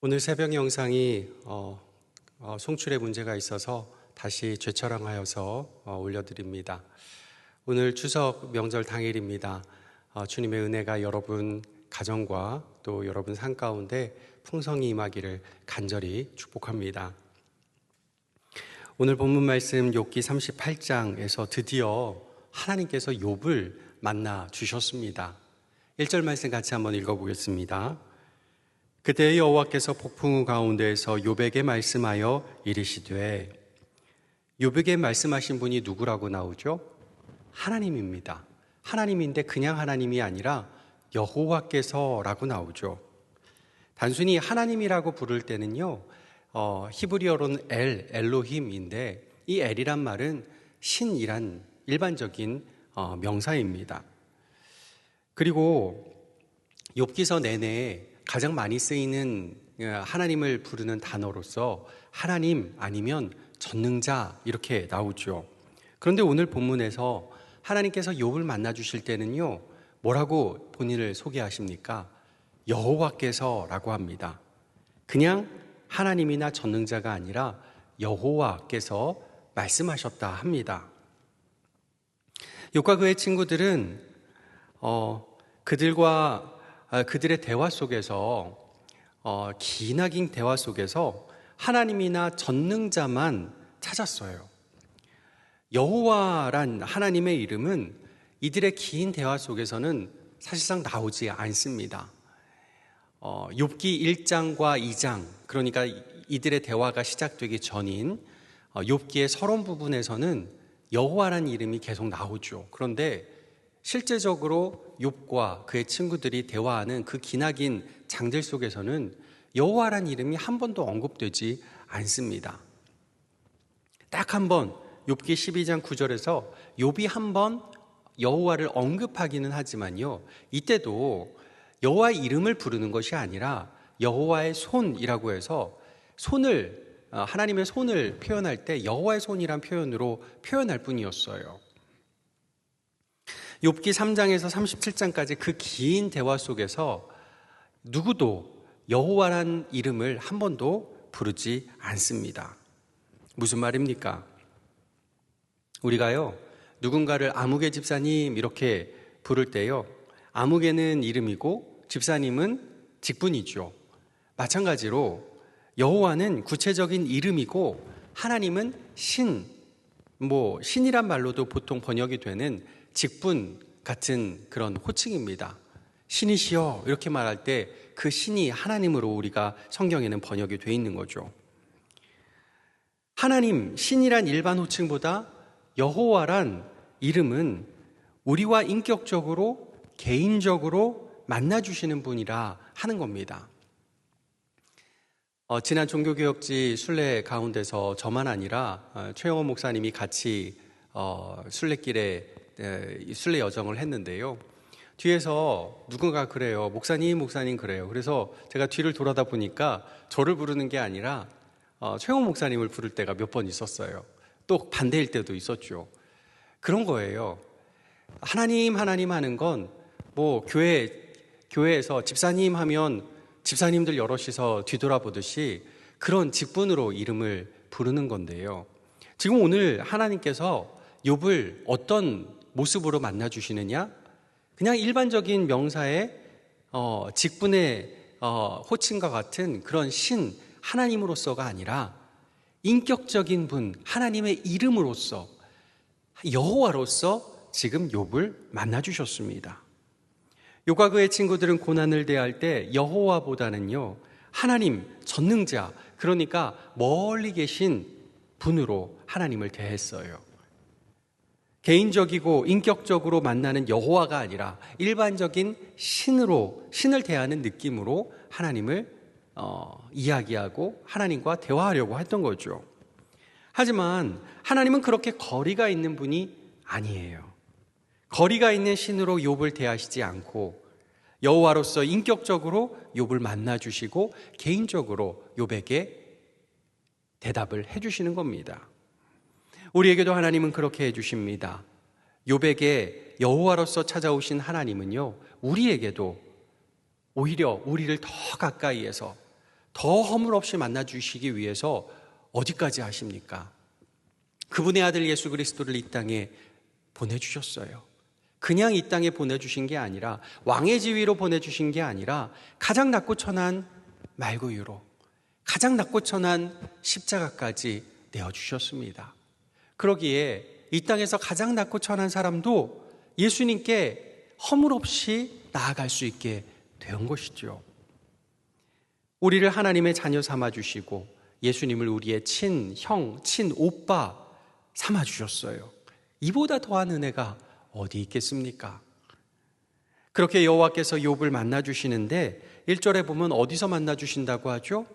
오늘 새벽 영상이 송출에 문제가 있어서 다시 재촬영하여서 올려드립니다. 오늘 추석 명절 당일입니다. 주님의 은혜가 여러분 가정과 또 여러분 삶 가운데 풍성히 임하기를 간절히 축복합니다. 오늘 본문 말씀 욥기 38장에서 드디어 하나님께서 욥을 만나 주셨습니다. 1절 말씀 같이 한번 읽어보겠습니다. 그때 여호와께서 폭풍우 가운데에서 욥에게 말씀하여 이르시되, 욥에게 말씀하신 분이 누구라고 나오죠? 하나님입니다. 하나님인데 그냥 하나님이 아니라 여호와께서라고 나오죠. 단순히 하나님이라고 부를 때는요, 히브리어로는 엘로힘인데 이 엘이란 말은 신이란 일반적인 명사입니다. 그리고 욥기서 내내 가장 많이 쓰이는 하나님을 부르는 단어로서 하나님 아니면 전능자 이렇게 나오죠. 그런데 오늘 본문에서 하나님께서 욥을 만나 주실 때는요, 뭐라고 본인을 소개하십니까? 여호와께서라고 합니다. 그냥 하나님이나 전능자가 아니라 여호와께서 말씀하셨다 합니다. 욥과 그의 친구들은 그들의 대화 속에서 기나긴 대화 속에서 하나님이나 전능자만 찾았어요. 여호와란 하나님의 이름은 이들의 긴 대화 속에서는 사실상 나오지 않습니다. 욥기 1장과 2장, 그러니까 이들의 대화가 시작되기 전인 욥기의 서론 부분에서는 여호와란 이름이 계속 나오죠. 그런데 실제적으로 욥과 그의 친구들이 대화하는 그 기나긴 장들 속에서는 여호와란 이름이 한 번도 언급되지 않습니다. 딱 한 번 욥기 12장 9절에서 욥이 한 번 여호와를 언급하기는 하지만요, 이때도 여호와의 이름을 부르는 것이 아니라 여호와의 손이라고 해서 하나님의 손을 표현할 때 여호와의 손이란 표현으로 표현할 뿐이었어요. 욥기 3장에서 37장까지 그 긴 대화 속에서 누구도 여호와란 이름을 한 번도 부르지 않습니다. 무슨 말입니까? 우리가요, 누군가를 아무개 집사님 이렇게 부를 때요, 아무개는 이름이고 집사님은 직분이죠. 마찬가지로 여호와는 구체적인 이름이고 하나님은 신이란 말로도 보통 번역이 되는 직분 같은 그런 호칭입니다. 신이시여 이렇게 말할 때 그 신이 하나님으로 우리가 성경에는 번역이 되어 있는 거죠. 하나님, 신이란 일반 호칭보다 여호와란 이름은 우리와 인격적으로 개인적으로 만나주시는 분이라 하는 겁니다. 지난 종교개혁지 순례 가운데서 저만 아니라 최영원 목사님이 같이 순례길에 순례 여정을 했는데요, 뒤에서 누군가 그래요. 목사님 그래요. 그래서 제가 뒤를 돌아다 보니까 저를 부르는 게 아니라 최영원 목사님을 부를 때가 몇 번 있었어요. 또 반대일 때도 있었죠. 그런 거예요. 하나님 하는 건 교회에서 집사님 하면 집사님들 여럿이서 뒤돌아보듯이 그런 직분으로 이름을 부르는 건데요. 지금 오늘 하나님께서 욥을 어떤 모습으로 만나 주시느냐? 그냥 일반적인 명사의 직분의 호칭과 같은 그런 신 하나님으로서가 아니라 인격적인 분 하나님의 이름으로서 여호와로서 지금 욥을 만나 주셨습니다. 욥과 그의 친구들은 고난을 대할 때 여호와보다는요, 하나님 전능자, 그러니까 멀리 계신 분으로 하나님을 대했어요. 개인적이고 인격적으로 만나는 여호와가 아니라 일반적인 신을 대하는 느낌으로 하나님을 이야기하고 하나님과 대화하려고 했던 거죠. 하지만 하나님은 그렇게 거리가 있는 분이 아니에요. 거리가 있는 신으로 욥을 대하시지 않고 여호와로서 인격적으로 욥을 만나 주시고 개인적으로 욥에게 대답을 해 주시는 겁니다. 우리에게도 하나님은 그렇게 해 주십니다. 욥에게 여호와로서 찾아오신 하나님은요, 우리에게도 오히려 우리를 더 가까이에서 더 허물 없이 만나주시기 위해서 어디까지 하십니까? 그분의 아들 예수 그리스도를 이 땅에 보내주셨어요. 그냥 이 땅에 보내주신 게 아니라, 왕의 지위로 보내주신 게 아니라 가장 낮고 천한 말구유로, 가장 낮고 천한 십자가까지 내어주셨습니다. 그러기에 이 땅에서 가장 낮고 천한 사람도 예수님께 허물 없이 나아갈 수 있게 된 것이죠. 우리를 하나님의 자녀 삼아주시고 예수님을 우리의 친형, 친오빠 삼아주셨어요. 이보다 더한 은혜가 어디 있겠습니까? 그렇게 여호와께서 욥을 만나주시는데 1절에 보면 어디서 만나주신다고 하죠?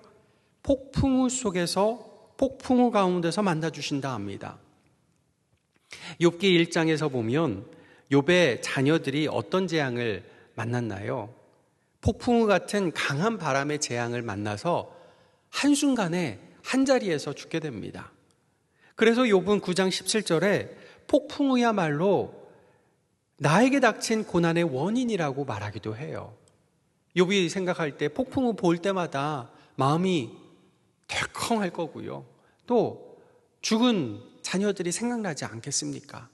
폭풍우 속에서, 폭풍우 가운데서 만나주신다 합니다. 욥기 1장에서 보면 욥의 자녀들이 어떤 재앙을 만났나요? 폭풍우 같은 강한 바람의 재앙을 만나서 한순간에 한자리에서 죽게 됩니다. 그래서 욥은 9장 17절에 폭풍우야말로 나에게 닥친 고난의 원인이라고 말하기도 해요. 욥이 생각할 때 폭풍우 볼 때마다 마음이 덜컹할 거고요. 또 죽은 자녀들이 생각나지 않겠습니까?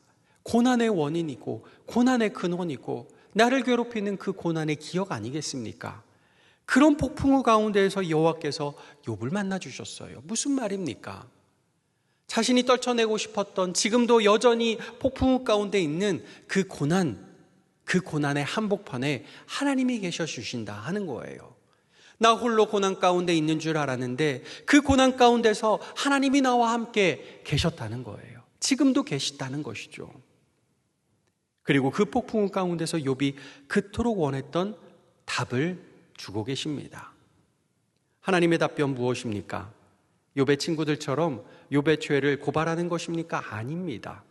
고난의 원인이고 고난의 근원이고 나를 괴롭히는 그 고난의 기억 아니겠습니까? 그런 폭풍우 가운데에서 여호와께서 욥을 만나주셨어요. 무슨 말입니까? 자신이 떨쳐내고 싶었던, 지금도 여전히 폭풍우 가운데 있는 그 고난의 한복판에 하나님이 계셔 주신다 하는 거예요. 나 홀로 고난 가운데 있는 줄 알았는데 그 고난 가운데서 하나님이 나와 함께 계셨다는 거예요. 지금도 계시다는 것이죠. 그리고 그 폭풍우 가운데서 욥이 그토록 원했던 답을 주고 계십니다. 하나님의 답변 무엇입니까? 욥의 친구들처럼 욥의 죄를 고발하는 것입니까? 아닙니다.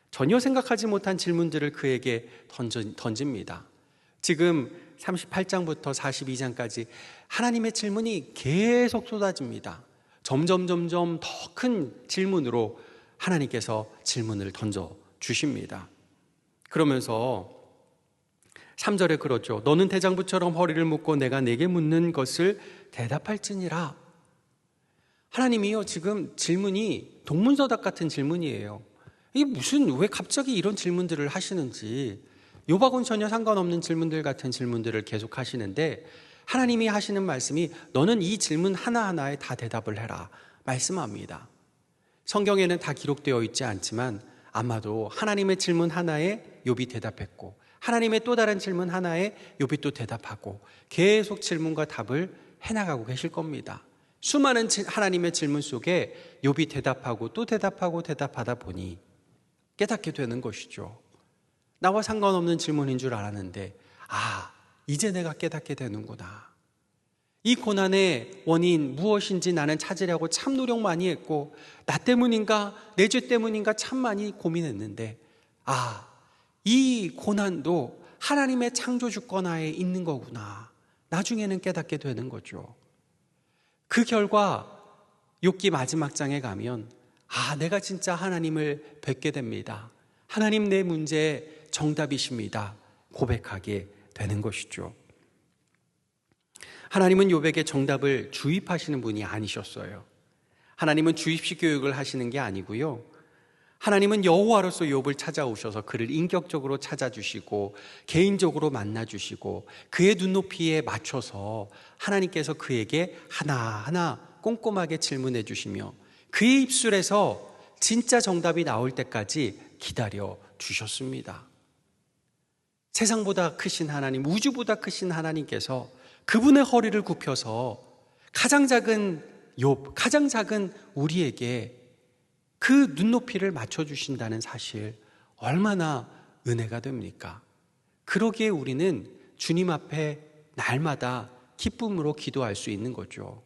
전혀 생각하지 못한 질문들을 그에게 던집니다. 지금 38장부터 42장까지 하나님의 질문이 계속 쏟아집니다. 점점 더 큰 질문으로 하나님께서 질문을 던져주십니다. 그러면서 3절에 그러죠. 너는 대장부처럼 허리를 묶고 내가 내게 묻는 것을 대답할지니라. 하나님이요, 지금 질문이 동문서답 같은 질문이에요. 이게 왜 갑자기 이런 질문들을 하시는지, 욥하고는 전혀 상관없는 질문들 같은 질문들을 계속 하시는데 하나님이 하시는 말씀이 너는 이 질문 하나하나에 다 대답을 해라 말씀합니다. 성경에는 다 기록되어 있지 않지만 아마도 하나님의 질문 하나에 욥이 대답했고 하나님의 또 다른 질문 하나에 욥이 또 대답하고 계속 질문과 답을 해나가고 계실 겁니다. 수많은 하나님의 질문 속에 욥이 대답하고 또 대답하고 대답하다 보니 깨닫게 되는 것이죠. 나와 상관없는 질문인 줄 알았는데 이제 내가 깨닫게 되는구나. 이 고난의 원인 무엇인지 나는 찾으려고 참 노력 많이 했고 나 때문인가 내 죄 때문인가 참 많이 고민했는데 이 고난도 하나님의 창조 주권하에 있는 거구나. 나중에는 깨닫게 되는 거죠. 그 결과 욥기 마지막 장에 가면 내가 진짜 하나님을 뵙게 됩니다. 하나님 내 문제의 정답이십니다. 고백하게 되는 것이죠. 하나님은 욥에게 정답을 주입하시는 분이 아니셨어요. 하나님은 주입식 교육을 하시는 게 아니고요. 하나님은 여호와로서 욥을 찾아오셔서 그를 인격적으로 찾아주시고 개인적으로 만나주시고 그의 눈높이에 맞춰서 하나님께서 그에게 하나하나 꼼꼼하게 질문해 주시며 그의 입술에서 진짜 정답이 나올 때까지 기다려 주셨습니다. 세상보다 크신 하나님, 우주보다 크신 하나님께서 그분의 허리를 굽혀서 가장 작은 욥, 가장 작은 우리에게 그 눈높이를 맞춰주신다는 사실 얼마나 은혜가 됩니까? 그러기에 우리는 주님 앞에 날마다 기쁨으로 기도할 수 있는 거죠.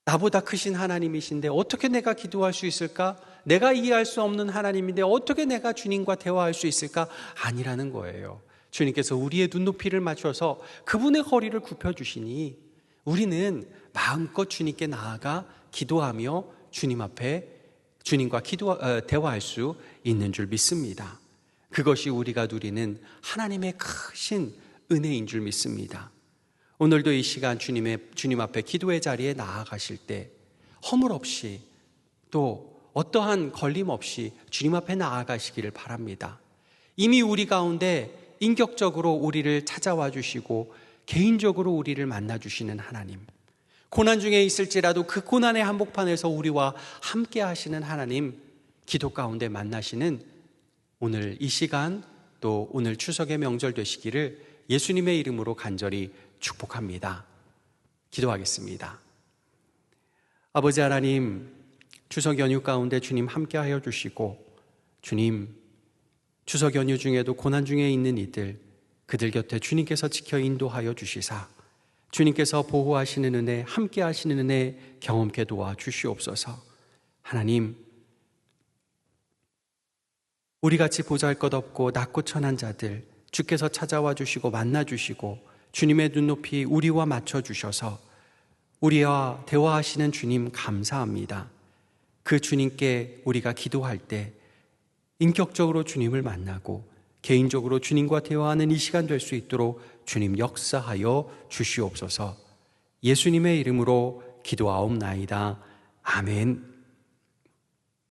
나보다 크신 하나님이신데 어떻게 내가 기도할 수 있을까? 내가 이해할 수 없는 하나님인데 어떻게 내가 주님과 대화할 수 있을까? 아니라는 거예요. 주님께서 우리의 눈높이를 맞춰서 그분의 허리를 굽혀주시니 우리는 마음껏 주님께 나아가 기도하며 주님 앞에 주님과 대화할 수 있는 줄 믿습니다. 그것이 우리가 누리는 하나님의 크신 은혜인 줄 믿습니다. 오늘도 이 시간 주님 앞에 기도의 자리에 나아가실 때 허물 없이 또 어떠한 걸림 없이 주님 앞에 나아가시기를 바랍니다. 이미 우리 가운데 인격적으로 우리를 찾아와 주시고 개인적으로 우리를 만나 주시는 하나님, 고난 중에 있을지라도 그 고난의 한복판에서 우리와 함께 하시는 하나님, 기도 가운데 만나시는 오늘 이 시간 또 오늘 추석의 명절 되시기를 예수님의 이름으로 간절히 축복합니다. 기도하겠습니다. 아버지 하나님, 추석 연휴 가운데 주님 함께 하여 주시고, 주님 추석 연휴 중에도 고난 중에 있는 이들, 그들 곁에 주님께서 지켜 인도하여 주시사 주님께서 보호하시는 은혜, 함께 하시는 은혜 경험케 도와 주시옵소서. 하나님, 우리같이 보잘것없고 낮고 천한 자들 주께서 찾아와 주시고 만나 주시고 주님의 눈높이 우리와 맞춰 주셔서 우리와 대화하시는 주님 감사합니다. 그 주님께 우리가 기도할 때 인격적으로 주님을 만나고 개인적으로 주님과 대화하는 이 시간 될 수 있도록 주님 역사하여 주시옵소서. 예수님의 이름으로 기도하옵나이다. 아멘.